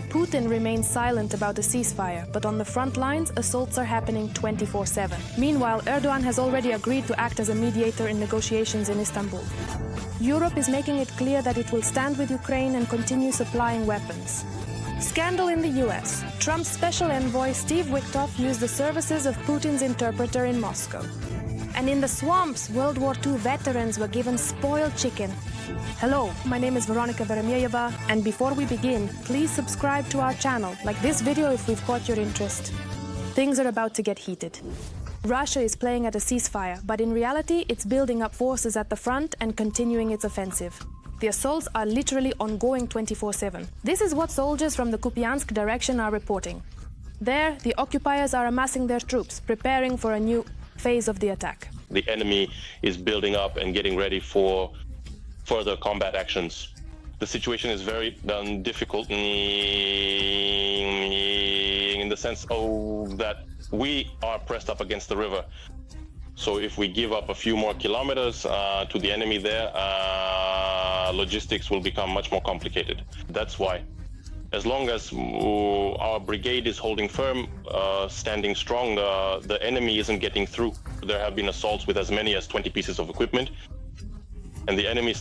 Putin remains silent about a ceasefire, but on the front lines, assaults are happening 24/7. Meanwhile, Erdogan has already agreed to act as a mediator in negotiations in Istanbul. Europe is making it clear that it will stand with Ukraine and continue supplying weapons. Scandal in the US. Trump's special envoy Steve Witkoff used the services of Putin's interpreter in Moscow. And in the swamps, World War II veterans were given spoiled chicken. Hello, my name is Veronika Veremieva, and before we begin, please subscribe to our channel, like this video if we've caught your interest. Things are about to get heated. Russia is playing at a ceasefire, but in reality, it's building up forces at the front and continuing its offensive. The assaults are literally ongoing 24/7. This is what soldiers from the Kupiansk direction are reporting. There, the occupiers are amassing their troops, preparing for a new phase of the attack. The enemy is building up and getting ready for further combat actions. The situation is very difficult in the sense that we are pressed up against the river. So if we give up a few more kilometers to the enemy there, logistics will become much more complicated. That's why, as long as our brigade is holding firm, standing strong, the enemy isn't getting through. There have been assaults with as many as 20 pieces of equipment, and the enemy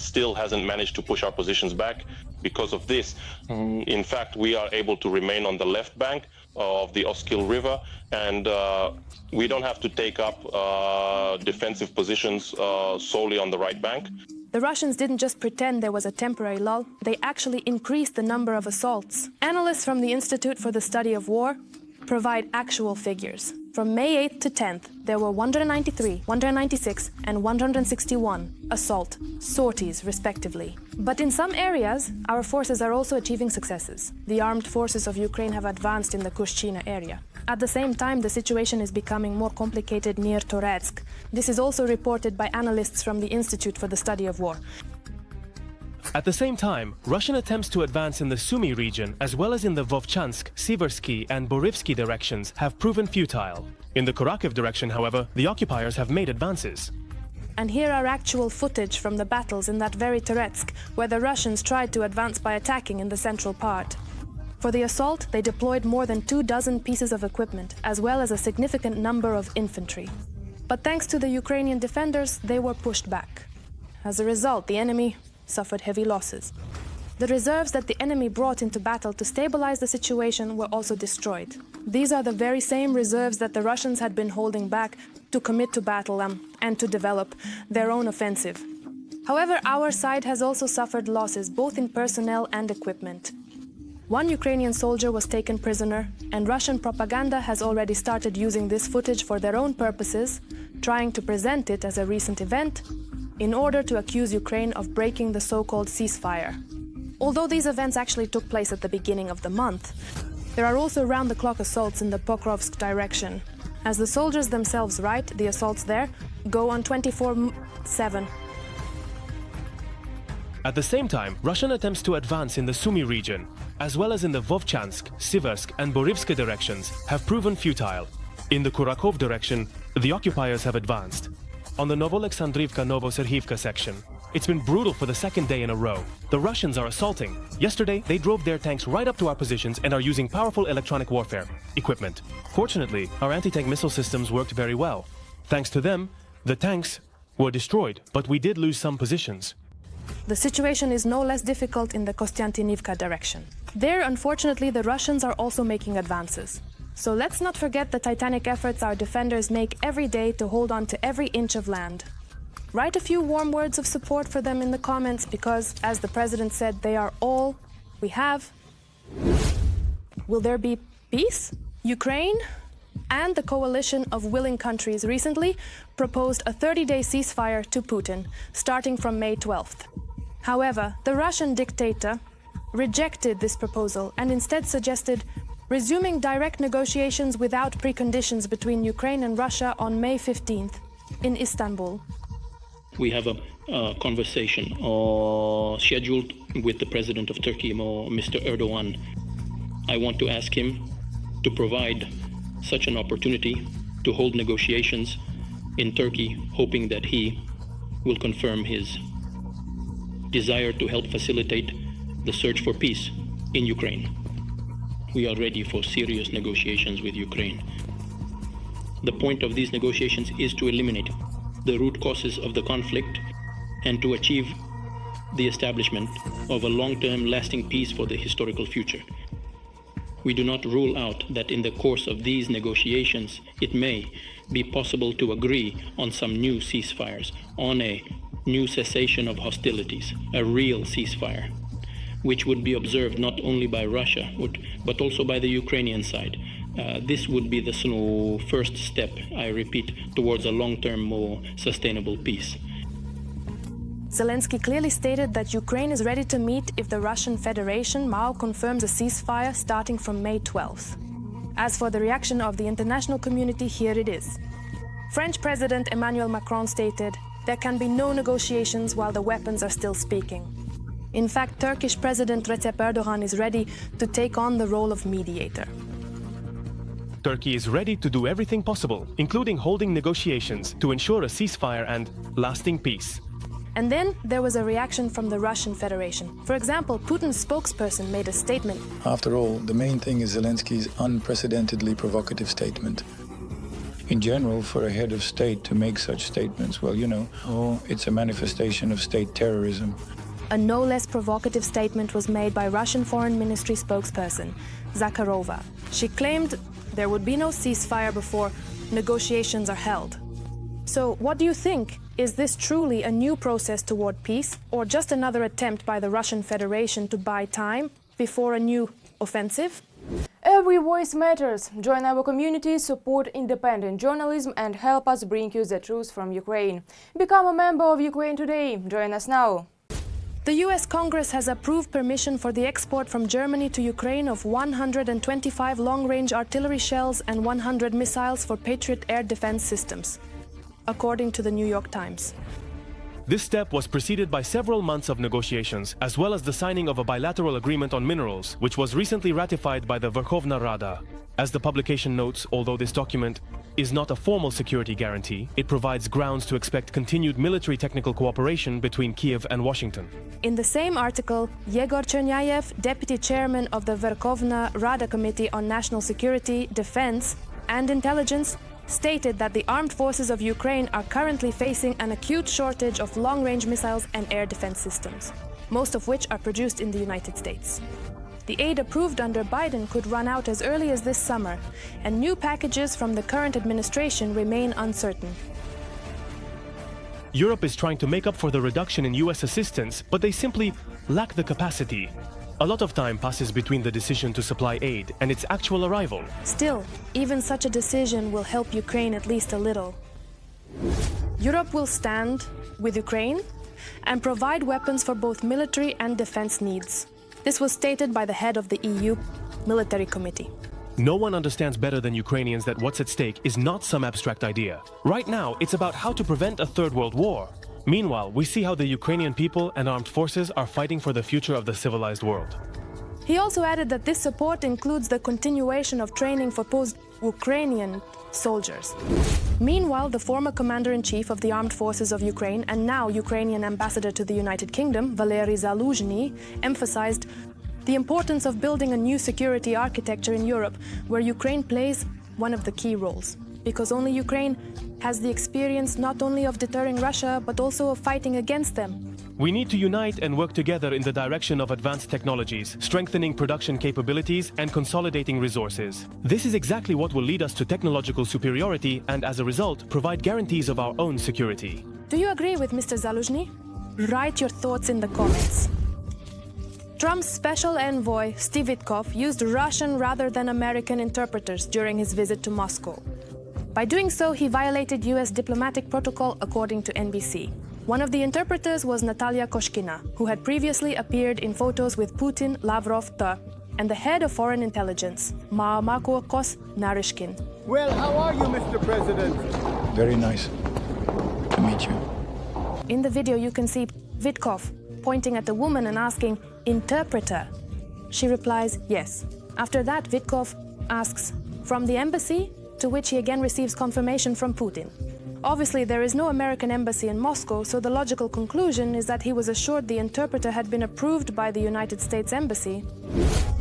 still hasn't managed to push our positions back. Because of this, in fact, we are able to remain on the left bank of the Oskil River, and we don't have to take up defensive positions solely on the right bank. The Russians didn't just pretend there was a temporary lull, they actually increased the number of assaults. Analysts from the Institute for the Study of War provide actual figures. From May 8th to 10th, there were 193, 196, and 161 assault sorties, respectively. But in some areas, our forces are also achieving successes. The armed forces of Ukraine have advanced in the Kushchina area. At the same time, the situation is becoming more complicated near Toretsk. This is also reported by analysts from the Institute for the Study of War. At the same time, Russian attempts to advance in the Sumy region, as well as in the Vovchansk, Siversky and Borivsky directions, have proven futile. In the Kharkiv direction, however, the occupiers have made advances. And here are actual footage from the battles in that very Toretsk, where the Russians tried to advance by attacking in the central part. For the assault, they deployed more than 24 pieces of equipment, as well as a significant number of infantry. But thanks to the Ukrainian defenders, they were pushed back. As a result, the enemy suffered heavy losses. The reserves that the enemy brought into battle to stabilize the situation were also destroyed. These are the very same reserves that the Russians had been holding back to commit to battle and to develop their own offensive. However, our side has also suffered losses both in personnel and equipment. One Ukrainian soldier was taken prisoner, and Russian propaganda has already started using this footage for their own purposes, trying to present it as a recent event in order to accuse Ukraine of breaking the so-called ceasefire. Although these events actually took place at the beginning of the month, there are also round-the-clock assaults in the Pokrovsk direction. As the soldiers themselves write, the assaults there go on 24/7. At the same time, Russian attempts to advance in the Sumy region, as well as in the Vovchansk, Siversk and Borivsky directions, have proven futile. In the Kurakov direction, the occupiers have advanced. On the Novolexandrivka-Novoserhivka section, it's been brutal for the second day in a row. The Russians are assaulting. Yesterday, they drove their tanks right up to our positions and are using powerful electronic warfare equipment. Fortunately, our anti-tank missile systems worked very well. Thanks to them, the tanks were destroyed, but we did lose some positions. The situation is no less difficult in the Kostiantynivka direction. There, unfortunately, the Russians are also making advances. So let's not forget the titanic efforts our defenders make every day to hold on to every inch of land. Write a few warm words of support for them in the comments because, as the president said, they are all we have. Will there be peace? Ukraine and the coalition of willing countries recently proposed a 30-day ceasefire to Putin, starting from May 12th. However, the Russian dictator rejected this proposal and instead suggested resuming direct negotiations without preconditions between Ukraine and Russia on May 15th in Istanbul. We have a conversation scheduled with the President of Turkey, Mr. Erdogan. I want to ask him to provide such an opportunity to hold negotiations in Turkey, hoping that he will confirm his desire to help facilitate the search for peace in Ukraine. We are ready for serious negotiations with Ukraine. The point of these negotiations is to eliminate the root causes of the conflict and to achieve the establishment of a long-term lasting peace for the historical future. We do not rule out that in the course of these negotiations, it may be possible to agree on some new ceasefires, on a new cessation of hostilities, a real ceasefire, which would be observed not only by Russia, but also by the Ukrainian side. This would be the first step, I repeat, towards a long-term, more sustainable peace. Zelensky clearly stated that Ukraine is ready to meet if the Russian Federation now confirms a ceasefire starting from May 12th. As for the reaction of the international community, here it is. French President Emmanuel Macron stated, "There can be no negotiations while the weapons are still speaking." In fact, Turkish President Recep Erdogan is ready to take on the role of mediator. Turkey is ready to do everything possible, including holding negotiations to ensure a ceasefire and lasting peace. And then there was a reaction from the Russian Federation. For example, Putin's spokesperson made a statement. After all, the main thing is Zelensky's unprecedentedly provocative statement. In general, for a head of state to make such statements, well, it's a manifestation of state terrorism. A no less provocative statement was made by Russian Foreign Ministry spokesperson, Zakharova. She claimed there would be no ceasefire before negotiations are held. So, what do you think? Is this truly a new process toward peace, or just another attempt by the Russian Federation to buy time before a new offensive? Every voice matters. Join our community, support independent journalism and help us bring you the truth from Ukraine. Become a member of Ukraine today. Join us now. The US Congress has approved permission for the export from Germany to Ukraine of 125 long-range artillery shells and 100 missiles for Patriot air defense systems, according to the New York Times. This step was preceded by several months of negotiations, as well as the signing of a bilateral agreement on minerals, which was recently ratified by the Verkhovna Rada. As the publication notes, although this document is not a formal security guarantee, it provides grounds to expect continued military technical cooperation between Kiev and Washington. In the same article, Yegor Chernyayev, deputy chairman of the Verkhovna Rada Committee on National Security, Defense and Intelligence, stated that the armed forces of Ukraine are currently facing an acute shortage of long-range missiles and air defense systems, most of which are produced in the United States. The aid approved under Biden could run out as early as this summer, and new packages from the current administration remain uncertain. Europe is trying to make up for the reduction in US assistance, but they simply lack the capacity. A lot of time passes between the decision to supply aid and its actual arrival. Still, even such a decision will help Ukraine at least a little. Europe will stand with Ukraine and provide weapons for both military and defense needs. This was stated by the head of the EU Military Committee. No one understands better than Ukrainians that what's at stake is not some abstract idea. Right now, it's about how to prevent a third world war. Meanwhile, we see how the Ukrainian people and armed forces are fighting for the future of the civilized world. He also added that this support includes the continuation of training for post-Ukrainian soldiers. Meanwhile, the former commander-in-chief of the armed forces of Ukraine and now Ukrainian ambassador to the United Kingdom, Valery Zaluzhnyi, emphasized the importance of building a new security architecture in Europe where Ukraine plays one of the key roles. Because only Ukraine has the experience not only of deterring Russia, but also of fighting against them. We need to unite and work together in the direction of advanced technologies, strengthening production capabilities and consolidating resources. This is exactly what will lead us to technological superiority and, as a result, provide guarantees of our own security. Do you agree with Mr. Zaluzhnyi? Write your thoughts in the comments. Trump's special envoy, Steve Witkoff, used Russian rather than American interpreters during his visit to Moscow. By doing so, he violated US diplomatic protocol, according to NBC. One of the interpreters was Natalia Koshkina, who had previously appeared in photos with Putin, Lavrov, and the head of foreign intelligence, Mamakokos Narishkin. Well, how are you, Mr. President? Very nice to meet you. In the video, you can see Witkoff pointing at the woman and asking, "Interpreter?" She replies, "Yes." After that, Witkoff asks, "From the embassy?" To which he again receives confirmation from Putin. Obviously, there is no American embassy in Moscow, so the logical conclusion is that he was assured the interpreter had been approved by the United States Embassy.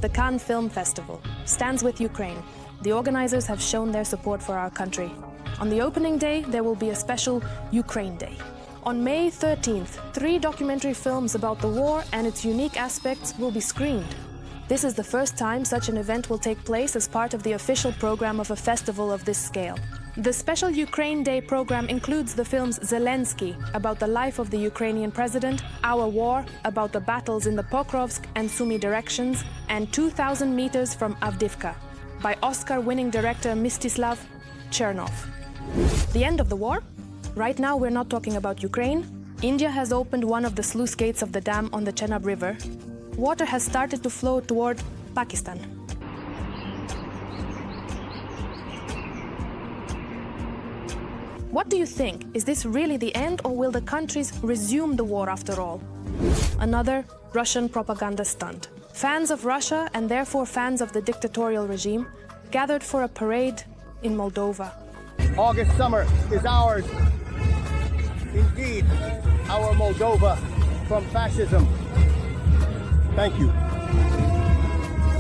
The Cannes Film Festival stands with Ukraine. The organizers have shown their support for our country. On the opening day, there will be a special Ukraine Day. On May 13th, 3 documentary films about the war and its unique aspects will be screened. This is the first time such an event will take place as part of the official program of a festival of this scale. The special Ukraine Day program includes the films Zelensky, about the life of the Ukrainian president, Our War, about the battles in the Pokrovsk and Sumy directions, and 2,000 meters from Avdiivka, by Oscar-winning director Mstislav Chernov. The end of the war? Right now we're not talking about Ukraine. India has opened one of the sluice gates of the dam on the Chenab River. Water has started to flow toward Pakistan. What do you think? Is this really the end, or will the countries resume the war after all? Another Russian propaganda stunt. Fans of Russia, and therefore fans of the dictatorial regime, gathered for a parade in Moldova. August summer is ours. Indeed, our Moldova from fascism. Thank you.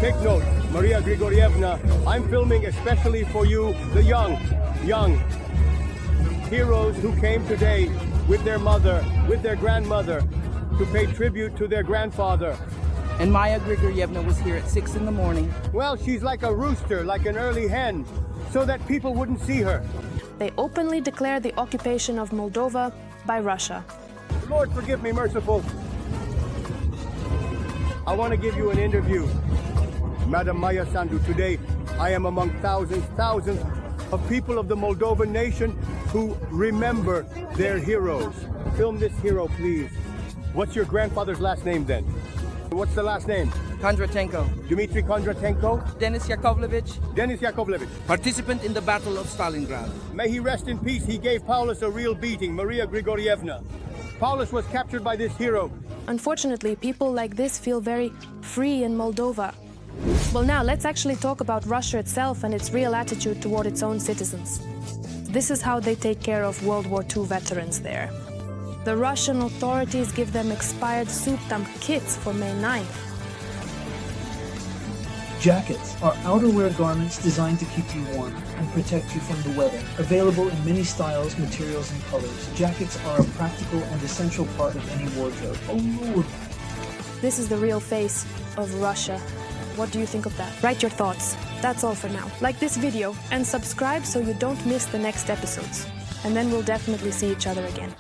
Take note, Maria Grigorievna, I'm filming especially for you, the young heroes who came today with their mother, with their grandmother, to pay tribute to their grandfather. And Maya Grigorievna was here at 6 in the morning. Well, she's like a rooster, like an early hen, so that people wouldn't see her. They openly declare the occupation of Moldova by Russia. Lord, forgive me, merciful. I want to give you an interview. Madam Maya Sandu, today I am among thousands of people of the Moldovan nation who remember their heroes. Film this hero, please. What's your grandfather's last name then? What's the last name? Kondratenko. Dmitry Kondratenko? Denis Yakovlevich. Denis Yakovlevich. Participant in the Battle of Stalingrad. May he rest in peace. He gave Paulus a real beating, Maria Grigorievna. Paulus was captured by this hero. Unfortunately, people like this feel very free in Moldova. Well, now let's actually talk about Russia itself and its real attitude toward its own citizens. This is how they take care of World War II veterans there. The Russian authorities give them expired soup-dump kits for May 9th. Jackets are outerwear garments designed to keep you warm and protect you from the weather. Available in many styles, materials, and colors, jackets are a practical and essential part of any wardrobe. Oh Lord! This is the real face of Russia. What do you think of that? Write your thoughts. That's all for now. Like this video and subscribe so you don't miss the next episodes. And then we'll definitely see each other again.